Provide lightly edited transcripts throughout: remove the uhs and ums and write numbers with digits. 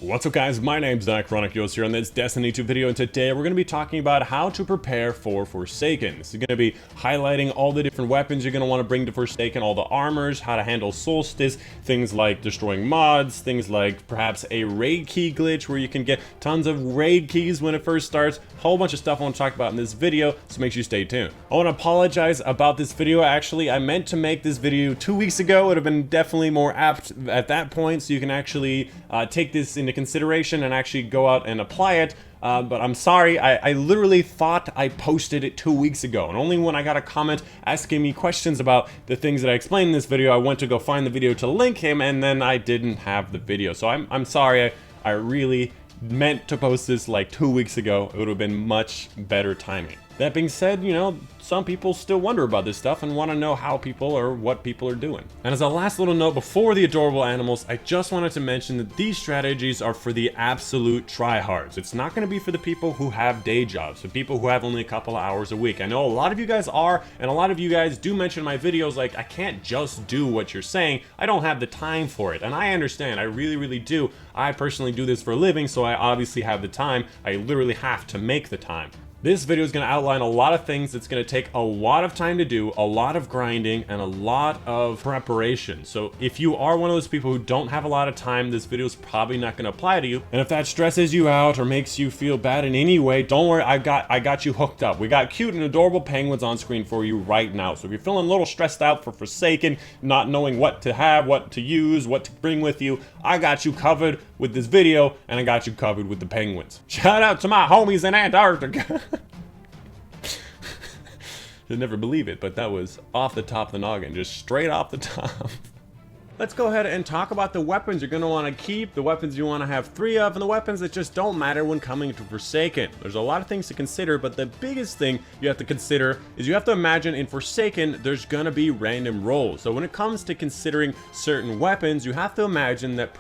What's up guys, my name's Dychronic here on this Destiny 2 video, and today we're going to be talking about how to prepare for Forsaken. This is going to be highlighting all the different weapons you're going to want to bring to Forsaken, all the armors, how to handle Solstice, things like destroying mods, things like perhaps a raid key glitch where you can get tons of raid keys when it first starts, a whole bunch of stuff I want to talk about in this video, so make sure you stay tuned. I want to apologize about this video. Actually, I meant to make this video 2 weeks ago. It would have been definitely more apt at that point, so you can actually take this into consideration and actually go out and apply it, but I'm sorry, I literally thought I posted it 2 weeks ago, and only when I got a comment asking me questions about the things that I explained in this video, I went to go find the video to link him, and then I didn't have the video. So I'm sorry, I really meant to post this like 2 weeks ago. It would have been much better timing. That being said, you know, some people still wonder about this stuff and want to know how people or what people are doing. And as a last little note before the adorable animals, I just wanted to mention that these strategies are for the absolute tryhards. It's not going to be for the people who have day jobs, for people who have only a couple of hours a week. I know a lot of you guys are, and a lot of you guys do mention in my videos like, I can't just do what you're saying. I don't have the time for it. And I understand, I really do. I personally do this for a living, so I obviously have the time. I literally have to make the time. This video is going to outline a lot of things that's going to take a lot of time to do, a lot of grinding, and a lot of preparation. So if you are one of those people who don't have a lot of time, this video is probably not going to apply to you. And if that stresses you out or makes you feel bad in any way, don't worry, I got you hooked up. We got cute and adorable penguins on screen for you right now. So if you're feeling a little stressed out for Forsaken, not knowing what to have, what to use, what to bring with you, I got you covered with this video, and I got you covered with the penguins. Shout out to my homies in Antarctica. You'll never believe it, but that was off the top of the noggin, just straight off the top. Let's go ahead and talk about the weapons you're going to want to keep, the weapons you want to have 3 of, and the weapons that just don't matter when coming to Forsaken. There's a lot of things to consider, but the biggest thing you have to consider is you have to imagine in Forsaken, there's going to be random rolls. So when it comes to considering certain weapons, you have to imagine that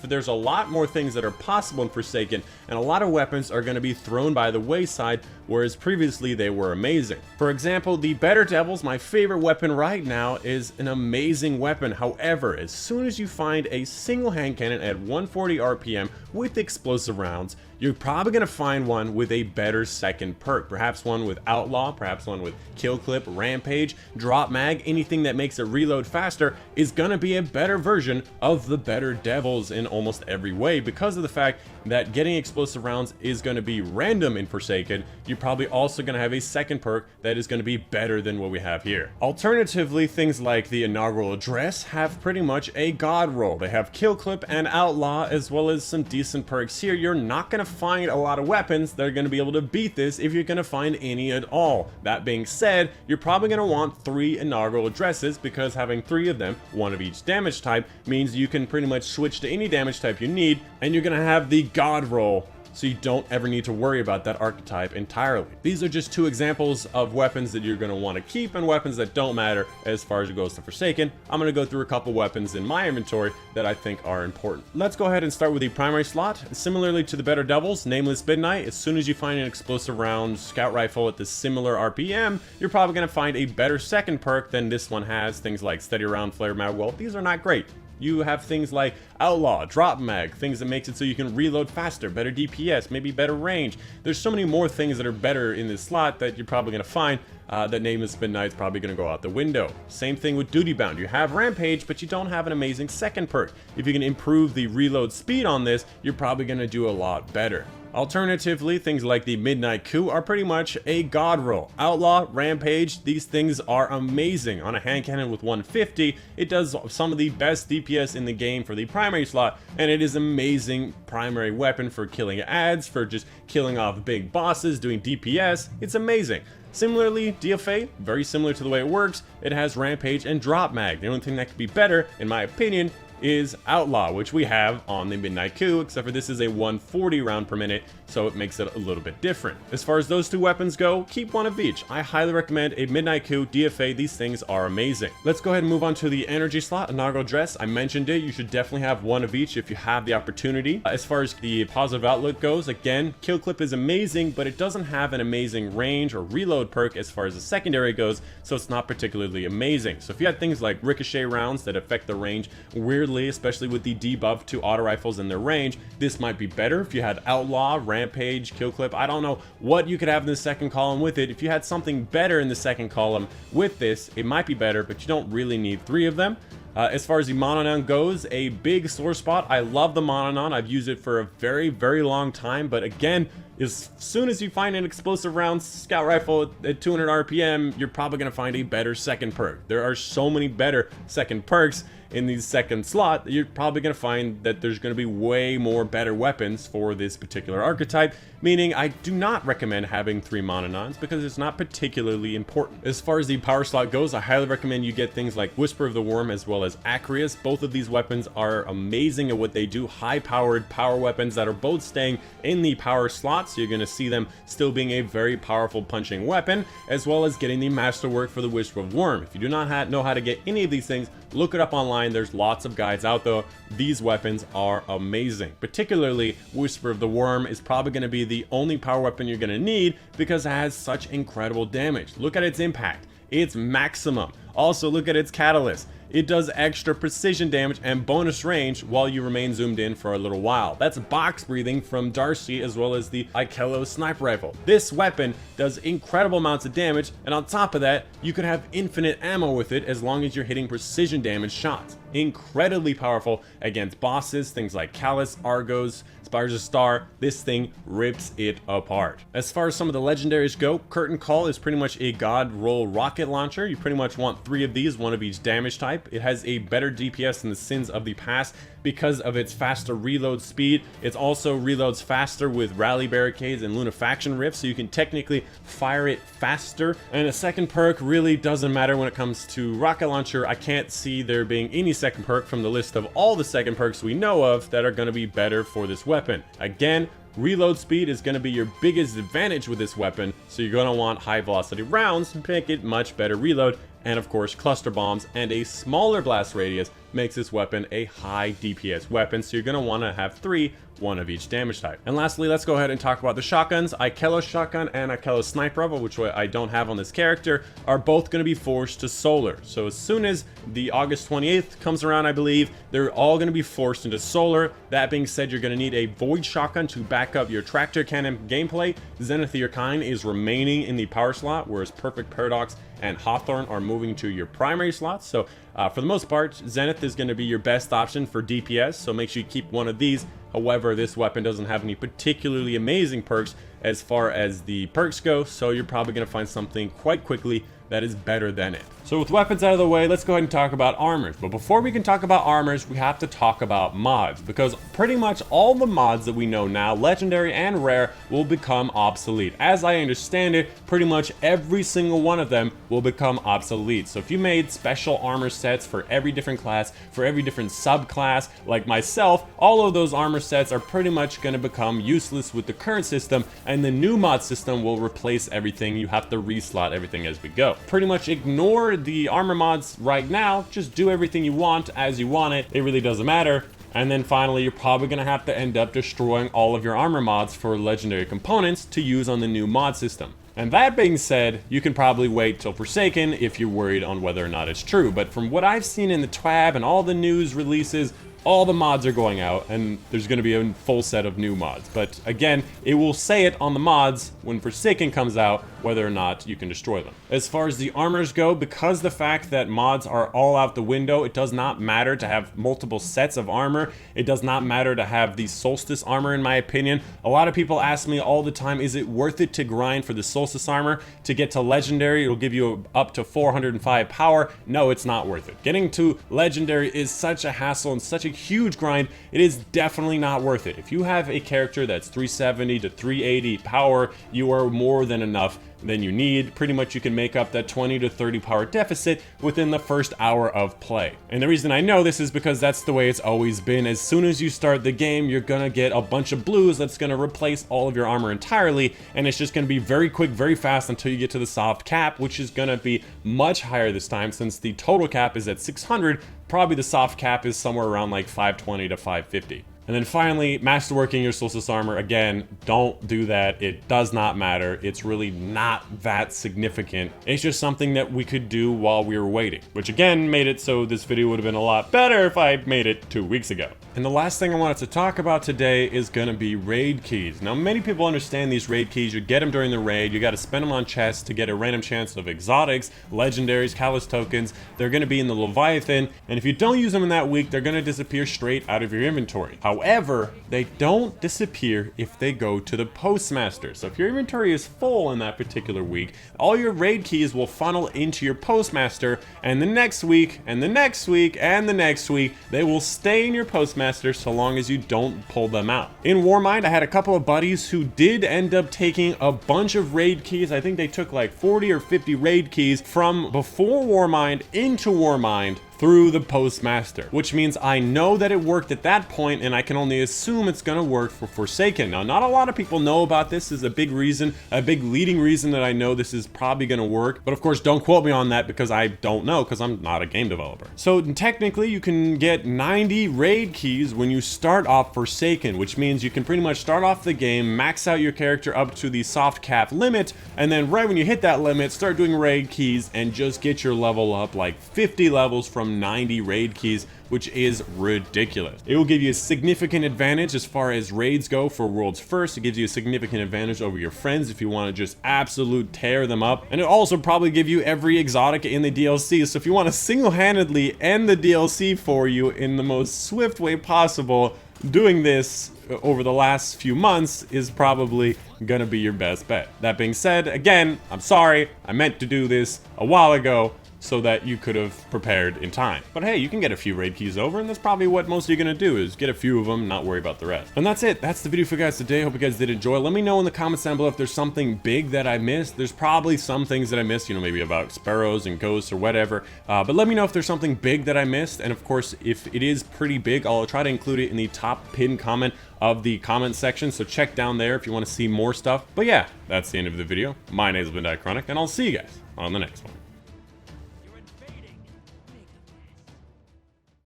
there's a lot more things that are possible in Forsaken, and a lot of weapons are going to be thrown by the wayside, whereas previously they were amazing. For example, the Better Devils, my favorite weapon right now, is an amazing weapon. However, as soon as you find a single hand cannon at 140 RPM with explosive rounds, you're probably going to find one with a better second perk. Perhaps one with Outlaw, perhaps one with Kill Clip, Rampage, Drop Mag. Anything that makes it reload faster is going to be a better version of the Better Devils in almost every way, because of the fact that getting explosive rounds is going to be random in Forsaken. You're probably also going to have a second perk that is going to be better than what we have here. Alternatively, things like the Inaugural Address have pretty much a god roll. They have Kill Clip and Outlaw, as well as some decent perks here. You're not going to find a lot of weapons that are going to be able to beat this, if you're going to find any at all. That being said, you're probably going to want 3 Inaugural Addresses, because having 3 of them, 1 of each damage type, means you can pretty much switch to any damage type you need, and you're going to have the god roll, so you don't ever need to worry about that archetype entirely. These are just 2 examples of weapons that you're going to want to keep and weapons that don't matter as far as it goes to Forsaken. I'm going to go through a couple weapons in my inventory that I think are important. Let's go ahead and start with the primary slot. Similarly to the Better Devils, Nameless Midnight, as soon as you find an explosive round scout rifle at the similar RPM, you're probably going to find a better second perk than this one has. Things like Steady Round, Flare Mag, well, these are not great. You have things like Outlaw, Drop Mag, things that makes it so you can reload faster, better DPS, maybe better range. There's so many more things that are better in this slot that you're probably going to find that Nameless Midnight's probably going to go out the window. Same thing with Duty Bound. You have Rampage, but you don't have an amazing second perk. If you can improve the reload speed on this, you're probably going to do a lot better. Alternatively, things like the Midnight Coup are pretty much a god roll. Outlaw, Rampage, these things are amazing. On a hand cannon with 150, it does some of the best DPS in the game for the primary slot, and it is amazing primary weapon for killing ads, for just killing off big bosses, doing DPS. It's amazing. Similarly, DFA, very similar to the way it works, it has Rampage and Drop Mag. The only thing that could be better, in my opinion, is Outlaw, which we have on the Midnight Coup, except for this is a 140 round per minute, so it makes it a little bit different. As far as those two weapons go, keep one of each. I highly recommend a Midnight Coup, DFA, these things are amazing. Let's go ahead and move on to the energy slot, Inaugural Dress. I mentioned it, you should definitely have one of each if you have the opportunity. As far as the positive outlook goes, again, Kill Clip is amazing, but it doesn't have an amazing range or reload perk as far as the secondary goes, so it's not particularly amazing. So if you had things like ricochet rounds that affect the range weirdly Admittedly, especially with the debuff to auto rifles and their range, this might be better if you had Outlaw, Rampage, Kill Clip. I don't know what you could have in the second column with it. If you had something better in the second column with this, it might be better, but you don't really need 3 of them. As far as the Mononon goes, a big sore spot. I love the Mononon. I've used it for a very, very long time, but again, as soon as you find an explosive round scout rifle at 200 RPM, you're probably going to find a better second perk. There are so many better second perks in the second slot that you're probably going to find that there's going to be way more better weapons for this particular archetype, meaning I do not recommend having 3 Mononons because it's not particularly important. As far as the power slot goes, I highly recommend you get things like Whisper of the Worm as well as Acreus. Both of these weapons are amazing at what they do, high-powered power weapons that are both staying in the power slot, so you're going to see them still being a very powerful punching weapon, as well as getting the masterwork for the Whisper of the Worm. If you do not know how to get any of these things, look it up online. There's lots of guides out there. These weapons are amazing. Particularly, Whisper of the Worm is probably going to be the only power weapon you're going to need because it has such incredible damage. Look at its impact. It's maximum. Also, look at its catalyst. It does extra precision damage and bonus range while you remain zoomed in for a little while. That's box breathing from Darcy as well as the Ikello sniper rifle. This weapon does incredible amounts of damage, and on top of that, you could have infinite ammo with it as long as you're hitting precision damage shots. Incredibly powerful against bosses, things like Callus, Argos, Spires of Star. This thing rips it apart. As far as some of the legendaries go, Curtain Call is pretty much a god roll rocket launcher. You pretty much want 3 of these, 1 of each damage type. It has a better DPS than the Sins of the Past because of its faster reload speed. It also reloads faster with Rally Barricades and Lunafaction Rift, so you can technically fire it faster. And a second perk really doesn't matter when it comes to rocket launcher. I can't see there being any second perk from the list of all the second perks we know of that are going to be better for this weapon. Again, reload speed is going to be your biggest advantage with this weapon, so you're going to want high velocity rounds to make it much better reload. And of course, cluster bombs and a smaller blast radius makes this weapon a high DPS weapon, so you're going to want to have 3, 1 of each damage type. And lastly, let's go ahead and talk about the shotguns. Ikello shotgun and Ikello sniper rifle, which I don't have on this character, are both going to be forced to solar. So as soon as the August 28th comes around, I believe, they're all going to be forced into solar. That being said, you're going to need a void shotgun to back up your tractor cannon gameplay. Zenith of your kind is remaining in the power slot, whereas Perfect Paradox and Hawthorne are moving to your primary slots. So for the most part, Zenith is going to be your best option for DPS, so make sure you keep 1 of these. However, this weapon doesn't have any particularly amazing perks as far as the perks go, so you're probably going to find something quite quickly that is better than it. So with weapons out of the way, let's go ahead and talk about armors. But before we can talk about armors, we have to talk about mods, because pretty much all the mods that we know now, legendary and rare, will become obsolete. As I understand it, pretty much every single one of them will become obsolete. So if you made special armor sets for every different class, for every different subclass, like myself, all of those armor sets are pretty much going to become useless with the current system, and the new mod system will replace everything. You have to reslot everything as we go. Pretty much ignore the armor mods right now, just do everything you want as you want it. It really doesn't matter. And then finally, you're probably going to have to end up destroying all of your armor mods for legendary components to use on the new mod system. And that being said, you can probably wait till Forsaken if you're worried on whether or not it's true. But from what I've seen in the TWAB and all the news releases, all the mods are going out, and there's going to be a full set of new mods. But again, it will say it on the mods when Forsaken comes out, whether or not you can destroy them. As far as the armors go, because the fact that mods are all out the window, it does not matter to have multiple sets of armor. It does not matter to have the Solstice armor, in my opinion. A lot of people ask me all the time, is it worth it to grind for the Solstice armor to get to legendary? It'll give you up to 405 power. No, it's not worth it. Getting to legendary is such a hassle and such a huge grind. It is definitely not worth it. If you have a character that's 370 to 380 power, you are more than enough than you need. Pretty much you can make up that 20 to 30 power deficit within the first hour of play. And the reason I know this is because that's the way it's always been. As soon as you start the game, you're gonna get a bunch of blues that's gonna replace all of your armor entirely, and it's just gonna be very quick, very fast until you get to the soft cap, which is gonna be much higher this time since the total cap is at 600. Probably the soft cap is somewhere around like 520 to 550. And then finally, masterworking your Solstice armor. Again, don't do that. It does not matter. It's really not that significant. It's just something that we could do while we were waiting, which again made it so this video would have been a lot better if I made it 2 weeks ago. And the last thing I wanted to talk about today is gonna be raid keys. Now, many people understand these raid keys. You get them during the raid. You got to spend them on chests to get a random chance of exotics, legendaries, catalyst tokens. They're gonna be in the Leviathan, and if you don't use them in that week, they're gonna disappear straight out of your inventory. However, they don't disappear if they go to the postmaster. So if your inventory is full in that particular week, all your raid keys will funnel into your postmaster, and the next week, and the next week, and the next week, they will stay in your postmaster so long as you don't pull them out. In Warmind, I had a couple of buddies who did end up taking a bunch of raid keys. I think they took like 40 or 50 raid keys from before Warmind into Warmind through the postmaster, which means I know that it worked at that point, and I can only assume it's gonna work for Forsaken. Now, not a lot of people know about this. Is a big reason, a big leading reason that I know this is probably gonna work, but of course don't quote me on that because I don't know, because I'm not a game developer. So technically you can get 90 raid keys when you start off Forsaken, which means you can pretty much start off the game, max out your character up to the soft cap limit, and then right when you hit that limit, start doing raid keys and just get your level up like 50 levels from 90 raid keys, which is ridiculous. It will give you a significant advantage as far as raids go for World's First. It gives you a significant advantage over your friends if you want to just absolute tear them up. And it also probably give you every exotic in the DLC. So if you want to single-handedly end the DLC for you in the most swift way possible, doing this over the last few months is probably gonna be your best bet. That being said, again, I'm sorry, I meant to do this a while ago so that you could have prepared in time. But hey, you can get a few raid keys over, and that's probably what most of you are gonna do, is get a few of them, not worry about the rest. And that's it. That's the video for you guys today. Hope you guys did enjoy. Let me know in the comments down below if there's something big that I missed. There's probably some things that I missed, you know, maybe about sparrows and ghosts or whatever. But let me know if there's something big that I missed. And of course, if it is pretty big, I'll try to include it in the top pinned comment of the comment section. So check down there if you want to see more stuff. But yeah, that's the end of the video. My name has been Dychronic, and I'll see you guys on the next one.